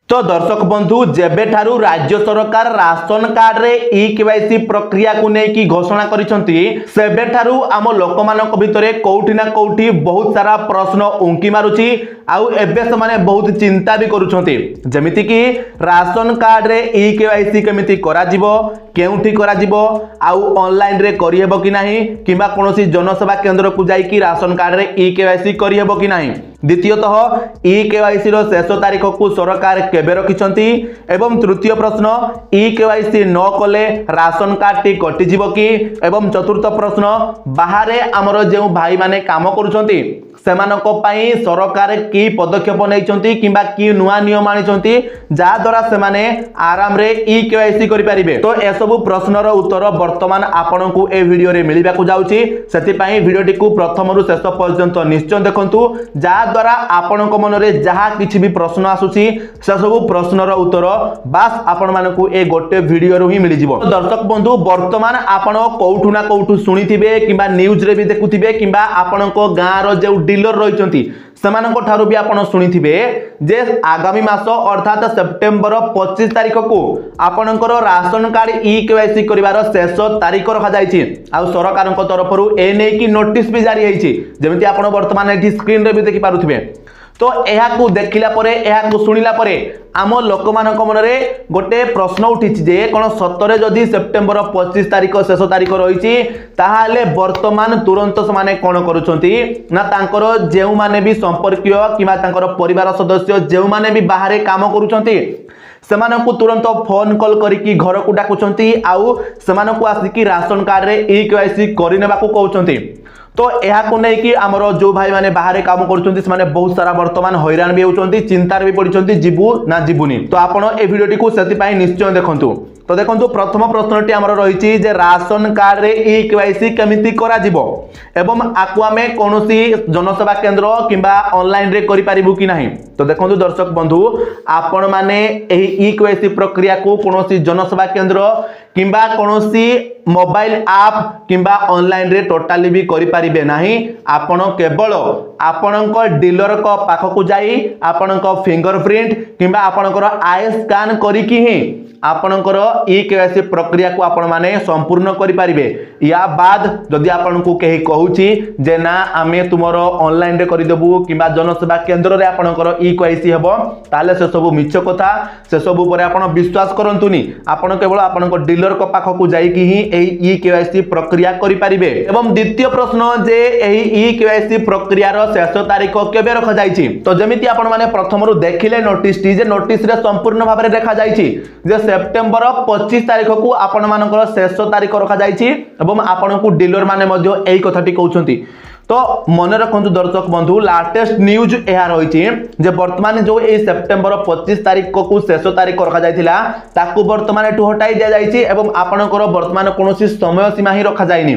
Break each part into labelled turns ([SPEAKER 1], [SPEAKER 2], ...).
[SPEAKER 1] तो दर्शक बंधु जेबेठारु राज्य सरकार राशन कार्ड रे ई केवाईसी प्रक्रिया को लेकिन घोषणा करिसंती सेबेठारु आम लोक मानक भितरे कोउठी ना कोउठी बहुत सारा प्रश्न उंकी मारुची आउ एबे से माने बहुत चिंता भी करूछंती जेमिति कि राशन कार्ड रे ई केवाईसी केमिति करा जिवो केउठी करा जिवो आउ ऑनलाइन रे करि हेबो कि नाही किबा कोनोसी जनसेवा केंद्र को जाई कि राशन कार्ड रे ई केवाईसी करि हेबो कि नाही। द्वितीयतः ई केवाईसी रो शेष तारीख को सरकार केबे रखिछंती एवं तृतीय प्रश्न ई केवाईसी न कले राशन कार्ड टी कटि जिवो कि एवं चतुर्थ प्रश्न बाहरे हमरो जे भाई माने काम करूछंती सेमानको पाई सरकार की पदक्षेप नैछंती किबा की नुआ नियम आनिछंती जा द्वारा सेमाने आराम रे ई केवाईसी करि परिबे। तो ए सब प्रश्नर उत्तर वर्तमान आपनकू ए वीडियो रे मिलिबा को जाउची सेति पाई वीडियोटी को प्रथम रु शेष पर्यंत निश्चय देखंतु जा द्वारा आपनक मन रे जहा किछि भी प्रश्न आसुची से सब प्रश्नर उत्तर बास आपण मानकू ए गोटे वीडियो रो ही मिलि जिवो। तो दर्शक बंधु वर्तमान आपण कोउठु ना कोउठु सुनिथिबे किबा न्यूज रे भी देखुथिबे किबा आपनक गां रो जे डीलर रहिचंती सेमानको ठारू भी आपण सुनिथिबे जे आगामी मास अर्थात सेप्टेम्बर 25 तारिख को आपनकर राशन कार्ड ई केवाईसी करिवार शेष तारिख रखा जायछि आ सरकारक तरफरु ए नै कि नोटिस भी जारी हैछि जेमिति आपण वर्तमान एठी स्क्रीन रे भी देखि पारुथिबे। तो यह को देखिला परे यह को सुनिला परे आम लोक मानक मन रे गोटे प्रश्न उठिछि जे कोन सतरे जदि सेप्टेम्बर 25 तारिख शेष तारिख रहिछि ताहाले वर्तमान तुरंत समाने कोन करूछंती ना तांकर जेउ माने भी संपर्कीय किबा तांकर परिवार सदस्य जेउ माने भी बाहरे काम करूछंती सेमानकु तुरंत फोन कॉल करिकी घर को डाकुछंती आउ सेमानकु आसिकी राशन कार्ड रे ई केवाईसी करिनेबा को कहउछंती। तो यह को नहीं कि आमर जो भाई माने बाहर काम करुछंती से माने बहुत सारा वर्तमान हैरान भी होउछंती चिंतार भी पड़िछंती जीवु ना जीवुनी। तो आपण ए वीडियोटी को सेति पई निश्चय देखंतु। तो देखंतु प्रथम प्रश्नटी हमर रहिछि जे राशन कार्ड रे ई केवाईसी केमिति करा जिवो एवं आकु आमे कोनोसी जनसेवा केंद्र किबा ऑनलाइन रे करि परिबु कि नाही। तो देखंतु दर्शक बंधु आपण माने एही ई केवाईसी प्रक्रिया को कोनोसी जनसेवा केंद्र किबा कोनोसी मोबाइल ऐप किबा ऑनलाइन रे टोटली भी करि परिबे नाही। आपण केवल आपणक डीलर को पाख को जाई आपणक फिंगरप्रिंट किबा आपणकर आई स्कैन करिकि ही आपणकर ई केवाईसी प्रक्रिया को आपण माने संपूर्ण करि परिबे। या बाद जदि आपण को केही कहूची जे ना आमे तुमरो ऑनलाइन रे करि देबु किबा जनसेवा केंद्र रे आपणकर ई केवाईसी हेबो ताले से सब मिछ कथा से सब ऊपर आपण विश्वास करंतुनी आपण केवल आपणक डीलर को पाख को जाई कि ही ई केवाईसी प्रक्रिया करि परिबे। एवं द्वितीय प्रश्न जे एही ई केवाईसी प्रक्रिया रो शेष तारीख केबे रखा जाईछि। तो जेमिति आपण माने प्रथम रु देखिले नोटिस टी जे नोटिस रे संपूर्ण भाव रे देखा जाईछि जे सेप्टेम्बर 25 तारिख को आपण मानकर शेष तारिख रखा जाईछि एवं आपण को डीलर माने मध्ये एही कथाटी कहउछंती। तो मन रखंतु दर्शक बंधु लेटेस्ट न्यूज यह रही जे वर्तमान जो ए सेप्टेम्बर 25 तारिख को शेष तारिख रखा जाइथिला ताकू वर्तमान एठू हटाई दिया जाइछि एवं आपणकर वर्तमान कोनोसी समय सीमा ही रखा जाइनी।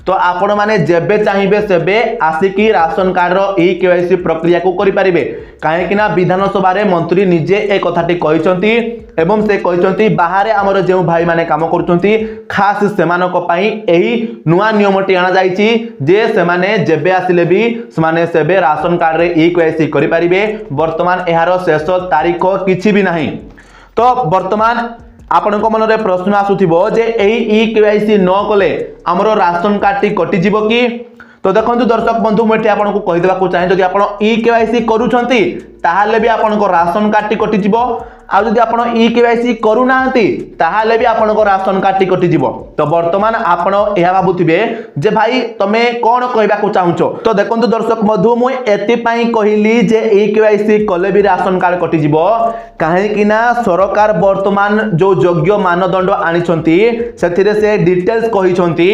[SPEAKER 1] तो आपण माने जेबे चाहिबे सेबे आसिकी राशन कार्ड रो ई केवाईसी प्रक्रिया को करि परिबे काहे कि ना विधानसभा रे मंत्री निजे ए कथाटी कहिसंती एवं से कहिसंती बाहरे हमर जे भाई माने काम करूचंती खास सेमानक पई एही नुआ नियमटी आना जाइछि जे सेमाने जेबे आसिले भी सेमाने सेबे राशन कार्ड रे ई केवाईसी करि परिबे। वर्तमान एहारो शेष तारीख किछि भी नाही। तो वर्तमान आपनको मन रे प्रश्न आसुथिबो जे एही ई केवाईसी न कले हमरो राशन कार्ड टी कटि जिवो कि। तो देखंतु दर्शक बंधु मैं आपको कहि देबा को चाहे जदि आपण ई केवाईसी करूछंती ताहाले भी आपनको राशन कार्ड टी कटि जिवो आ जदि आपण ई केवाईसी करू नाहंती ताहाले भी आपनको राशन कार्ड टी कटि जिवो। तो वर्तमान आपण एहा भाबुथिबे जे भाई तमे कोन कहबा को चाहुचो। तो देखंतु दर्शक बंधु मु एति पई कहिली जे ई केवाईसी कले भी राशन कार्ड कटि जिवो काहे कि ना सरकार वर्तमान जो योग्य मानदंड आनिछंती सेथिरे से डिटेल्स कहिछंती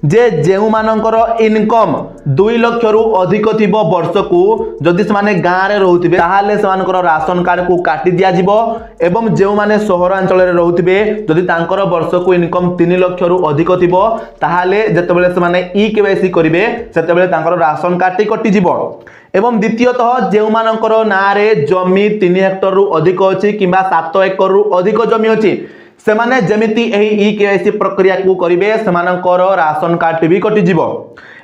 [SPEAKER 1] जे जेउ मानकर इनकम 2 लाख रु अधिक थिबो वर्ष को जदि से माने गां रे रहउथिबे ताहाले से मानकर राशन कार्ड को काटि दिया जिवो एवं जेउ माने सहरांचल रे रहउथिबे जदि तांकर वर्ष को इनकम 3 लाख रु अधिक थिबो ताहाले जेतेबेले से माने ई केवाईसी करिवे सेतेबेले तांकर राशन कार्ड टी कटि जिवो। एवं द्वितीयतः जेउ मानकर ना रे जमी 3 हेक्टर रु अधिक अछि किबा 7 एकड़ रु अधिक जमी अछि सेमाने जेमिति एही ई केवाईसी प्रक्रिया को करिवे सेमानकर राशन कार्ड भी कटि जिवो।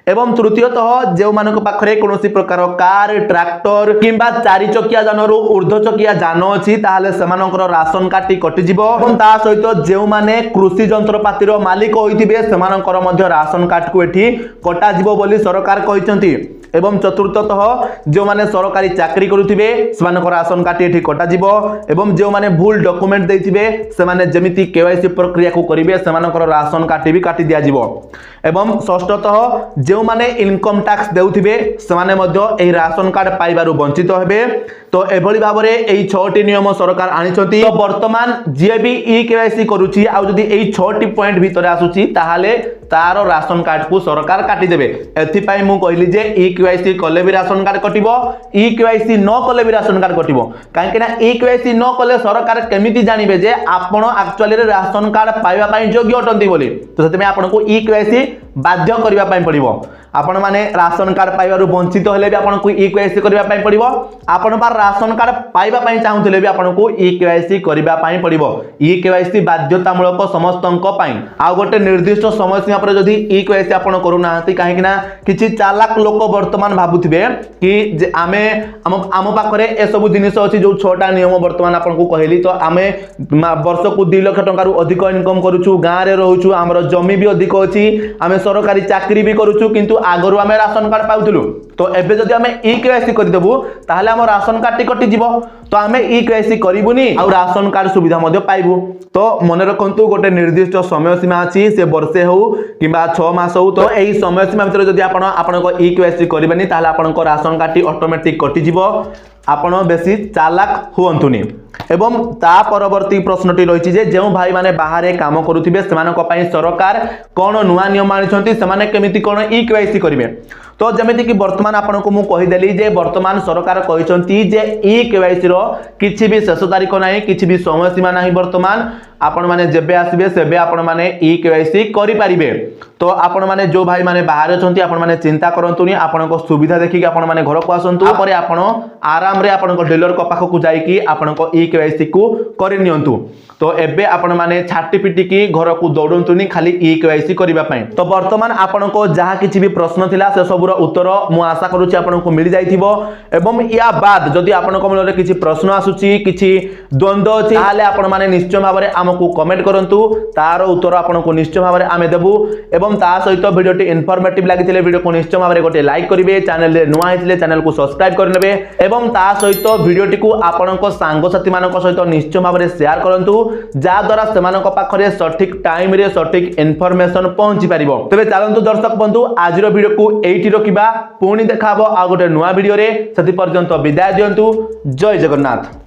[SPEAKER 1] एवं तृतीयतः जो मानक पाखरे कोनोसी प्रकार कार ट्रैक्टर किंबा चारि चकिया जानर ऊर्ध्व चकिया जान अछि ताहाले सेमानकर राशन कार्ड कटि जिवो एवं ता सहित जो माने कृषि जंत्रपातिर मालिक होइथिबे सेमानकर मध्य राशन कार्ड को एठी कटा जिवो बोली सरकार कहिसंती। एवं चतुर्थतः जो माने सरकारी चाकरी करुथिबे सेमानकर राशन कार्ड एठी कटा जिवो एवं जो माने भूल डॉक्यूमेंट देथिबे सेमाने जेमिति केवाईसी प्रक्रिया को करिवे सेमानकर राशन कार्ड भी काटी दिया जिवो एवं षष्ठतः जो माने इनकम टैक्स देउथिबे सेमाने मध्य एही राशन कार्ड पाइबारु वंचित हेबे। तो एभली भाबरे एही 6टी नियम सरकार आनिछंती। तो वर्तमान जे भी ई केवाईसी करूची आ जदी एही 6टी पॉइंट भितरे आसुची ताहाले तारो राशन कार्ड को सरकार काटी देबे। एथि पई मु कहली जे ई केवाईसी कले भी राशन कार्ड कटिबो ई केवाईसी न कले भी राशन कार्ड कटिबो काहे कि ना ई केवाईसी न कले सरकार केमिति जानिबे जे आपण एक्चुअली रे राशन कार्ड पाइबा पई योग्य अटंती बोली। तो सेते में आपण को ई केवाईसी बाध्य करबा पई पड़िबो। आपण माने राशन कार्ड पाइबारु वंचित हेले भी आपण को ई केवाईसी करबा पई पड़िबो। आपण बार राशन कार्ड पाइबा पई चाहुथिले भी आपण को ई केवाईसी करबा पई पड़िबो। ई केवाईसी बाध्यतामूलक समस्तंक पई आ गोटे निर्दिष्ट समय सीमा पर जदी ई केवाईसी आपण करू नाहंती काहे कि ना किछि चालाक लोक वर्तमान भाबुथिबे कि आमे आम पाखरे ए सब जिनिस अछि जो 6टा नियम वर्तमान आपण को कहली। तो आमे वर्ष को 2 लाख टंका रु अधिक इनकम करूछु गां रे रहूछु हमर जमी भी अधिक अछि आमे सरकारी चाकरी भी करूछु किंतु आगरु आमे राशन कार्ड पाउथुलु। तो एबे जदी आमे ई केवाईसी करि देबु ताहाले हम राशन कार्ड कटि जिवो। तो आमे ई केवाईसी करिबुनी आ राशन कार्ड सुविधा मध्ये पाइबु। तो मन रखंतु गोटे निर्दिष्ट समय सीमा अछि से वर्षे हो किबा 6 मास हो। तो एही समय सीमा भितर जदी आपनको ई केवाईसी करिबेनी ताहाले आपनको राशन कार्ड ऑटोमेटिक कटि जिवो। आपण बेसी चालाक हुअंतुनी। एवं ता परवर्ती प्रश्नटी रही जे जो भाई माने बाहर काम करुथिबे सेमानक पई सरकार कोन नुआ नियम आनिछंती सेमाने केमिति कोन ई केवाईसी करिवे। तो जमिति कि वर्तमान आपनको मु कहि देली जे वर्तमान सरकार कहिसंती जे ई केवाईसी रो किछि भी शेष तारीख नाही किछि भी समय सीमा नाही। वर्तमान आपण माने जेबे आसीबे सेबे आपण माने ई केवाईसी करि पारिबे। तो आपण माने जो भाई माने बाहर अछंती आपण माने चिंता करंतुनी आपनको सुविधा देखि कि आपण माने घर को आसंतु तापरे आपण आराम रे आपनको डीलर को पाखो को जाई कि आपनको ई केवाईसी को करि नियंतु। तो एबे आपण माने छाटी पिटी की घर को दौड़ंतुनी खाली ई केवाईसी करिबा पई। तो वर्तमान आपनको जहा किछि भी प्रश्न थिला से सबुर उत्तर मु आशा करूची आपनको मिल जाइथिबो। एवं या बाद जदि आपनको मन रे किछि प्रश्न आसुची किछि द्वंद्व अछि ताहाले आपण माने निश्चय भाबरे हमकु कमेंट करंतु तार उत्तर आपनको निश्चय भाबरे आमे देबु। एवं ता सहित वीडियोटी इनफॉर्मेटिव लागिथिले वीडियो को निश्चय भाबरे गोटे लाइक करिवे चैनल रे नुआ हिथिले चैनल को सब्सक्राइब करनेबे एवं ता सहित वीडियोटी को आपनको सांग साथी मानक सहित निश्चय भाबरे शेयर करंतु जा द्वारा सेमानक पाखरे सठिक टाइम रे सठिक इन्फॉर्मेशन पहुंची परिबो। तबे चलंतु दर्शक बंधु आज रो वीडियो को एठी रखिबा पुणी देखाबो आ गोटे नुआ वीडियो रे। सति पर्यंत विदाय दियंतु। जय जगन्नाथ।